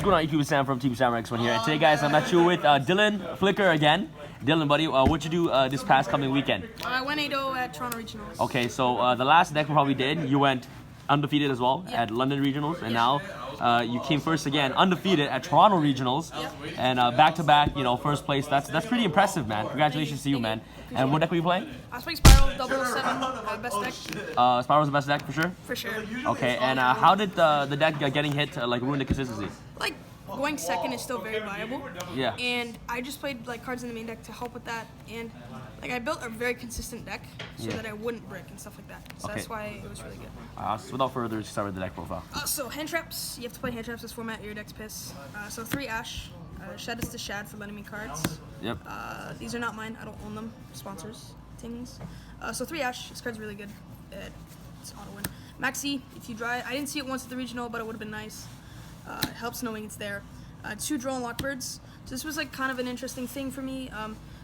going on, YouTube? Sam from TeamSamuraiX1 here, and today, guys, I'm at you with Dylan Flicker again. Dylan, buddy, what'd you do this past coming weekend? I went 8-0 at Toronto Regionals. Okay, so the last deck we probably did, you went undefeated as well at London Regionals, and now you came first again, undefeated at Toronto Regionals, and back-to-back, you know, first place. That's pretty impressive, man. Congratulations to you, man. And what deck were you playing? I was playing Spyrals 007, best deck. Spyrals the best deck for sure? For sure. Okay, and how did the deck getting hit like ruin the consistency? Like, going second is still very viable. Yeah. And I just played like cards in the main deck to help with that, and like I built a very consistent deck so that I wouldn't brick and stuff like that. So that's why it was really good. So without further ado, start with the deck profile. So hand traps, you have to play hand traps this format, your deck's piss. So 3 Ash, Shad is to Shad for lending me cards. Yep. These are not mine, I don't own them. Sponsors, things. So 3 Ash, this card's really good. It's auto win. Maxi, if you draw it, I didn't see it once at the regional, but it would have been nice. It helps knowing it's there. 2 Drill and Lockbirds. So this was like kind of an interesting thing for me.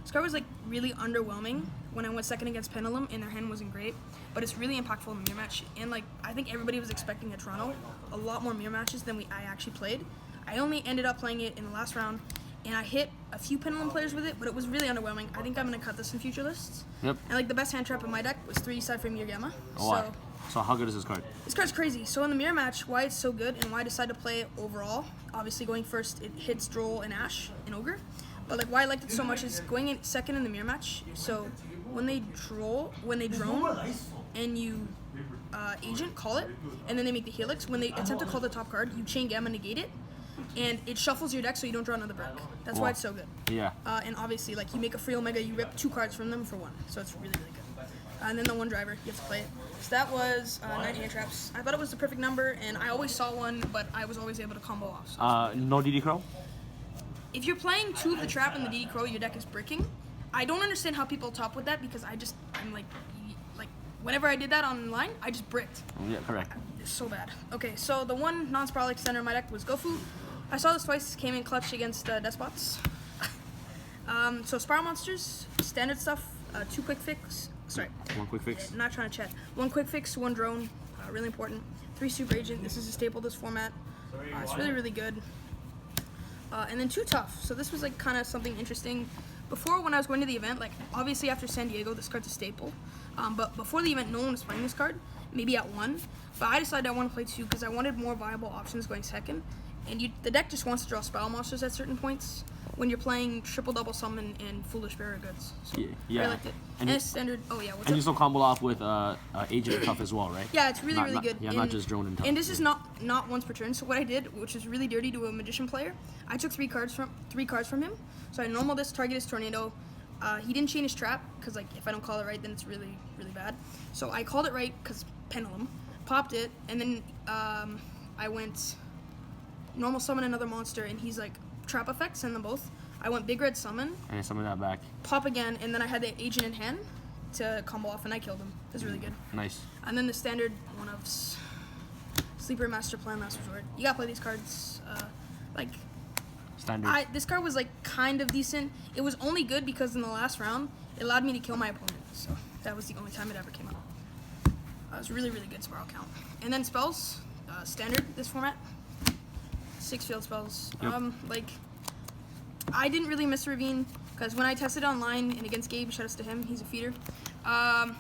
This card was like really underwhelming when I went second against Pendulum, and their hand wasn't great, but it's really impactful in the mirror match. And like I think everybody was expecting at Toronto a lot more mirror matches than I actually played. I only ended up playing it in the last round, and I hit a few Pendulum players with it, but it was really underwhelming. I think I'm gonna cut this in future lists. Yep. And like the best hand trap in my deck was 3 side frame Yugioh. Oh, so how good is this card? This card's crazy. So in the mirror match, why it's so good and why I decided to play it overall, obviously going first, it hits Droll and Ash and Ogre. But like why I liked it so much is going in second in the mirror match. So when they drone and you agent, call it, and then they make the helix, when they attempt to call the top card, you chain gamma, negate it, and it shuffles your deck so you don't draw another brick. That's why it's so good. Yeah. And obviously, like you make a free Omega, you rip 2 cards from them for 1. So it's really, really good. And then the 1 driver, you have to play it. So that was 9 hand traps. I thought it was the perfect number, and I always saw one, but I was always able to combo off. So. No DD Crow? If you're playing 2 of the trap and the DD Crow, your deck is bricking. I don't understand how people top with that because I'm like whenever I did that online, I just bricked. Yeah, correct. It's so bad. Okay, so the 1 non-Spiral extender in my deck was Gofu. I saw this twice, came in clutch against Despots. So Spiral monsters, standard stuff, 2 quick fix. Sorry. 1 quick fix. I'm not trying to chat. 1 quick fix, 1 drone, really important. 3 super agent. This is a staple this format. It's really, really good. And then 2 tough. So this was like kind of something interesting. Before, when I was going to the event, like obviously after San Diego, this card's a staple. But before the event, no one was playing this card. Maybe at 1. But I decided I want to play 2 because I wanted more viable options going second. And the deck just wants to draw Spiral monsters at certain points when you're playing triple double summon and foolish barrier goods. So I liked it. And it's standard. Oh yeah. What's and you still combo off with agent tough as well, right? Yeah, it's really really good. Yeah, not just drone and tough. And this is not once per turn. So what I did, which is really dirty to a magician player, I took 3 cards from him. So I normal this, target is tornado. He didn't chain his trap because like if I don't call it right, then it's really really bad. So I called it right because Pendulum popped it, and then I went normal summon another monster, and he's like trap effect, send them both. I went big red summon. And I summon that back. Pop again, and then I had the agent in hand to combo off, and I killed him. It was really good. Nice. And then the standard one of Sleeper, Master Plan, Last Resort. You gotta play these cards. Like standard. This card was like kind of decent. It was only good because in the last round it allowed me to kill my opponent. So that was the only time it ever came out. It was really really good Spiral count. And then spells, standard this format. 6 field spells. Yep. Like, I didn't really miss Ravine because when I tested it online and against Gabe, shout outs to him, he's a feeder. I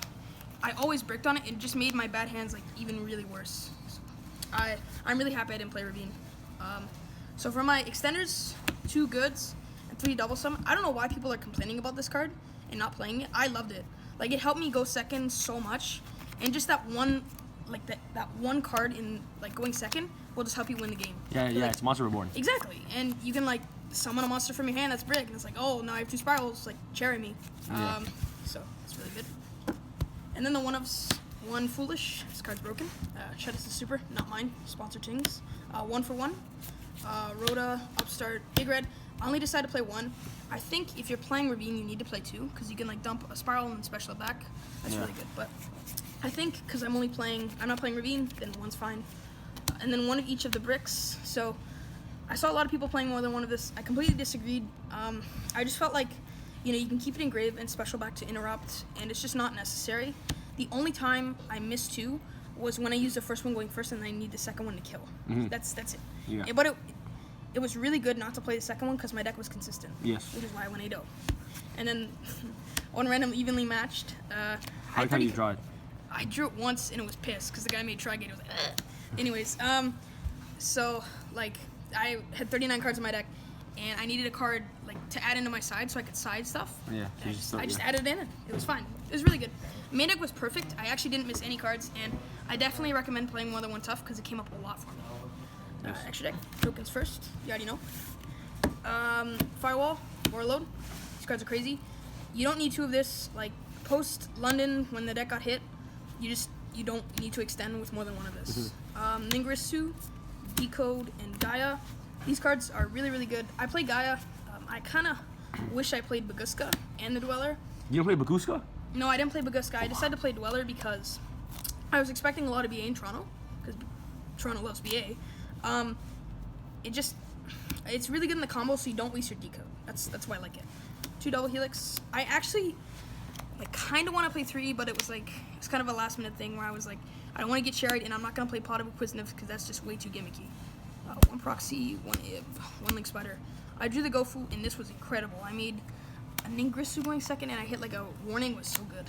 always bricked on it. It just made my bad hands like even really worse. So I'm really happy I didn't play Ravine. So for my extenders, 2 goods and 3 double summon. I don't know why people are complaining about this card and not playing it. I loved it. Like it helped me go second so much, and just that one. Like that one card in like going second will just help you win the game. Yeah, yeah, it's Monster Reborn. Exactly, and you can like summon a monster from your hand that's brick, and it's like, oh, now I have 2 spirals, like cherry me. So it's really good. And then the 1 foolish. This card's broken. Shut is the super, not mine. Sponsor Tings. 1 for 1. Rhoda, Upstart, Big Red. I only decided to play 1. I think if you're playing Ravine, you need to play 2 because you can like dump a spiral and then special it back. That's really good, but. I think because I'm not playing Ravine, then 1's fine. And then 1 of each of the bricks. So I saw a lot of people playing more than 1 of this. I completely disagreed. I just felt like, you know, you can keep it engraved and special back to interrupt, and it's just not necessary. The only time I missed 2 was when I used the first one going first and I need the second one to kill. That's it. Yeah. But it was really good not to play the second one because my deck was consistent. Yes. Which is why I went 8-0. And then one random evenly matched. How many times you draw it? I drew it once and it was pissed because the guy made Tri-Gate. It was like, ugh. Anyways, so like I had 39 cards in my deck, and I needed a card like to add into my side so I could side stuff. Yeah. I just added it in. It was fine. It was really good. Main deck was perfect. I actually didn't miss any cards, and I definitely recommend playing more than one tough because it came up a lot for me. Yes. Extra deck, tokens first. You already know. Firewall, Warlord. These cards are crazy. You don't need two of this. Like post London, when the deck got hit, you don't need to extend with more than one of this. Ningirsu, Decode, and Gaia. These cards are really, really good. I play Gaia. I kind of wish I played Baguska and the Dweller. You don't play Baguska? No, I didn't play Baguska. I decided to play Dweller because I was expecting a lot of BA in Toronto, because Toronto loves BA. It's really good in the combo, so you don't waste your Decode. That's why I like it. 2 double Helix. I actually kind of want to play 3, but it's kind of a last minute thing where I was like, I don't want to get cherried, and I'm not going to play Pot of Inquisitive because that's just way too gimmicky. 1 Proxy, 1 Ib, 1 Link Spider. I drew the Gofu, and this was incredible. I made a Ningirsu going second, and I hit like a warning. Was so good.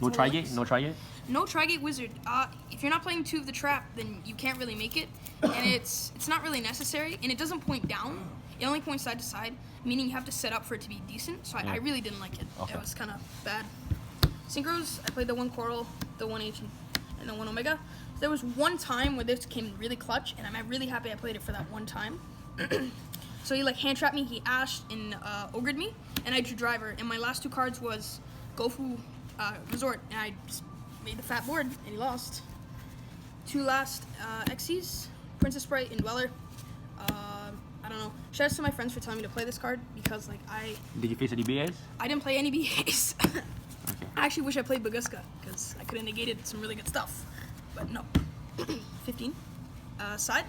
No Tri-Gate? No Tri-Gate? No Tri-Gate Wizard. If you're not playing 2 of the trap, then you can't really make it, and it's not really necessary, and it doesn't point down. It only points side to side, meaning you have to set up for it to be decent. So I really didn't like it. Okay. It was kind of bad. Synchros, I played the 1 Coral, the 1 H, and the 1 Omega. There was one time where this came really clutch, and I'm really happy I played it for that one time. So he hand trapped me, he ashed and ogred me, and I drew Driver. And my last 2 cards was Gofu Resort, and I just made the fat board, and he lost. 2 last Xyz, Princess Sprite and Dweller. I don't know. Shout out to my friends for telling me to play this card because Did you face any BAs? I didn't play any BAs. Okay. I actually wish I played Baguska because I could have negated some really good stuff, but no. 15. Side.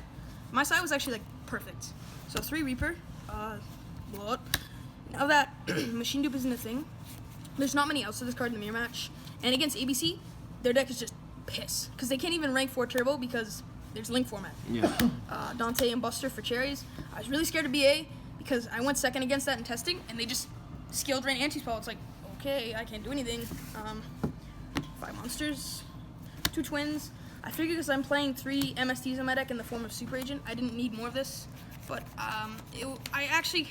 My side was actually perfect. So 3 Reaper. Blow up. Now that Machine Dupe isn't a thing, there's not many outs of this card in the mirror match, and against ABC, their deck is just piss because they can't even rank 4 Turbo because there's Link format. Yeah. Dante and Buster for cherries. I was really scared of BA because I went second against that in testing, and they just skill drain anti-spell. It's like, okay, I can't do anything. 5 monsters, 2 twins. I figured because I'm playing 3 MSTs in my deck in the form of Super Agent, I didn't need more of this. But I actually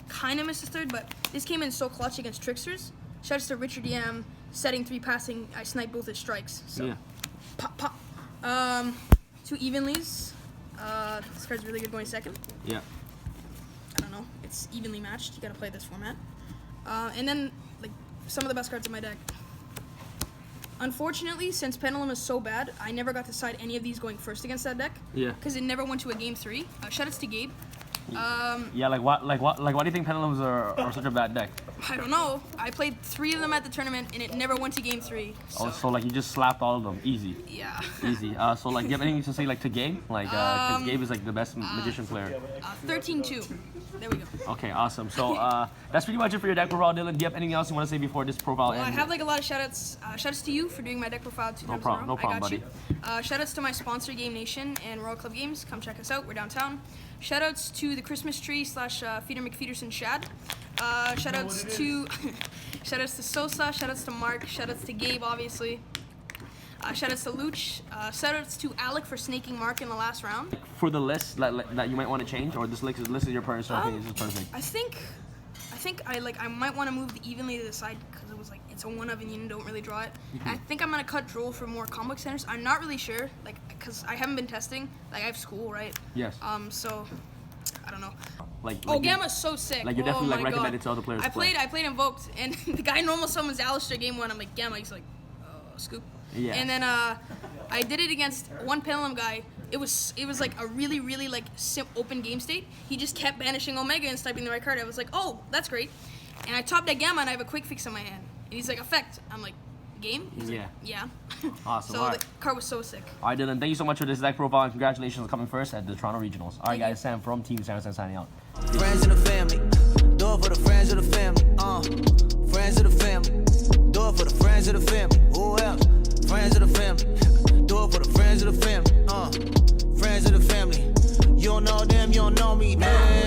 kind of missed the third, but this came in so clutch against Tricksters. Shouts to Richard DM, setting 3 passing. I sniped both his strikes. So, yeah. Pop, pop. 2 Evenlies. This card's really good going second. Yeah. I don't know. It's evenly matched. You gotta play this format. And then, some of the best cards in my deck. Unfortunately, since Pendulum is so bad, I never got to side any of these going first against that deck. Yeah. Because it never went to a game 3. Shoutouts to Gabe. Yeah, why do you think Pendulums are such a bad deck? I don't know. I played 3 of them at the tournament, and it never went to game 3. So. Oh, so you just slapped all of them, easy. Yeah. Easy. So do you have anything to say to Gabe? Because Gabe is the best magician player. 13-2. There we go. Okay, awesome. So that's pretty much it for your deck profile, Dylan. Do you have anything else you want to say before this profile ends? I have a lot of shoutouts. Shoutouts to you for doing my deck profile 2 times in a row. No problem, buddy. Shoutouts to my sponsor, Game Nation and Royal Club Games. Come check us out. We're downtown. Shoutouts to the Christmas Tree / Feeder McFeederson Shad. Shoutouts to shoutouts to Sosa. Shoutouts to Mark. Shoutouts to Gabe, obviously. Shoutouts to Luch. Shoutouts to Alec for snaking Mark in the last round. For the list that you might want to change, or this list is your personal opinion. This is perfect. I think I might want to move the evenly to the side because it was it's a 1 of and you don't really draw it. Mm-hmm. I think I'm gonna cut Droll for more combo extenders. I'm not really sure, because I haven't been testing. I have school, right? Yes. So I don't know. Gamma's so sick. You're definitely recommended to other players. I played Invoked, and the guy normal summons Alistair game 1. I'm like, Gamma. He's like, scoop. Yeah. And then I did it against one Pendulum guy. It was a really open game state. He just kept banishing Omega and sniping the right card. I was like, oh, that's great. And I topped that Gamma, and I have a quick fix in my hand. And he's like, effect. I'm like, game? He's like, yeah. Awesome. So the card was so sick. All right, Dylan, thank you so much for this deck profile, and congratulations on coming first at the Toronto Regionals. All right, guys, Sam from Team SamHamTV signing out. Friends of the family, do it for the friends of the family. Friends of the family, do it for the friends of the family. Who else? Friends of the family, do it for the friends of the family. Friends of the family, you don't don't know them, you don't know me. Damn.